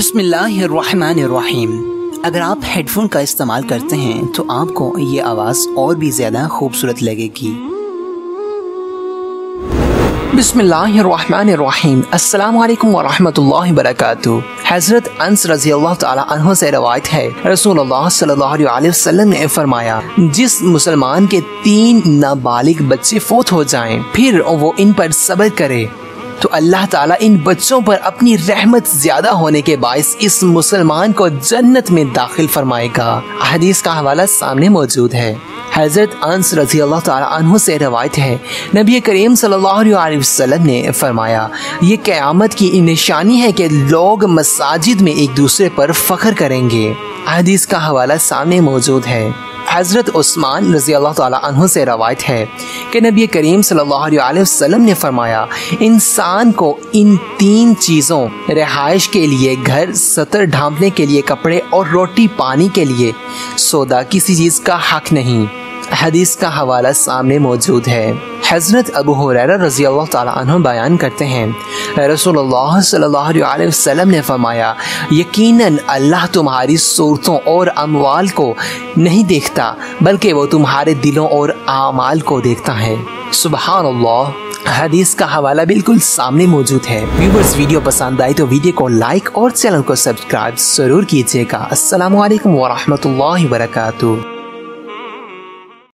बिस्मिल्लाहिर्रहमानिर्रहीम। अगर आप हेडफोन का इस्तेमाल करते हैं तो आपको ये आवाज़ और भी ज़्यादा खूबसूरत लगेगी। बिस्मिल्लाहिर्रहमानिर्रहीम। अस्सलामु अलैकुम वरहमतुल्लाहि वबरकातुहू। हज़रत अनस रज़ियल्लाहु तआला अन्हु से रवायत है, रसूलुल्लाह सल्लल्लाहु अलैहि वसल्लम ने फरमाया, जिस मुसलमान के 3 नाबालिग बच्चे फौत हो जाएं, फिर वो इन पर सब्र करे तो अल्लाह ताला इन बच्चों पर अपनी रहमत ज्यादा होने के बायस इस मुसलमान को जन्नत में दाखिल फरमाएगा। हदीस का हवाला सामने मौजूद है। हज़रत अनस रज़ियल्लाहु तआला अन्हु से रवायत है, नबी करीम सल्लल्लाहु अलैहि वसल्लम ने फरमाया, ये क़यामत की निशानी है कि लोग मसाजिद में एक दूसरे पर फख्र करेंगे। हदीस का हवाला सामने मौजूद है। हज़रत उस्मान रज़ियल्लाहु तआला अन्हु से रवायत है कि नबी करीम सल्लल्लाहु अलैहि वसल्लम ने फरमाया, इंसान को इन 3 चीज़ों रिहाइश के लिए घर, सतर ढांपने के लिए कपड़े और रोटी पानी के लिए सौदा किसी चीज़ का हक नहीं। हदीस का हवाला सामने मौजूद है। हज़रत अबू हुरैरा रज़ियल्लाहु तआला अन्हु बयान करते हैं, रसूलुल्लाह सल्लल्लाहु अलैहि वसल्लम ने फरमाया, यकीनन अल्लाह तुम्हारी सूरतों और अमवाल को नहीं देखता, बल्कि वो तुम्हारे दिलों और आमाल को देखता है। सुबहानअल्लाह। हदीस का हवाला बिल्कुल सामने मौजूद है। व्यूअर्स, वीडियो पसंद आई तो वीडियो को लाइक और चैनल को सब्सक्राइब जरूर कीजिएगा। अस्सलामु अलैकुम वरहमतुल्लाहि वबरकातुहू।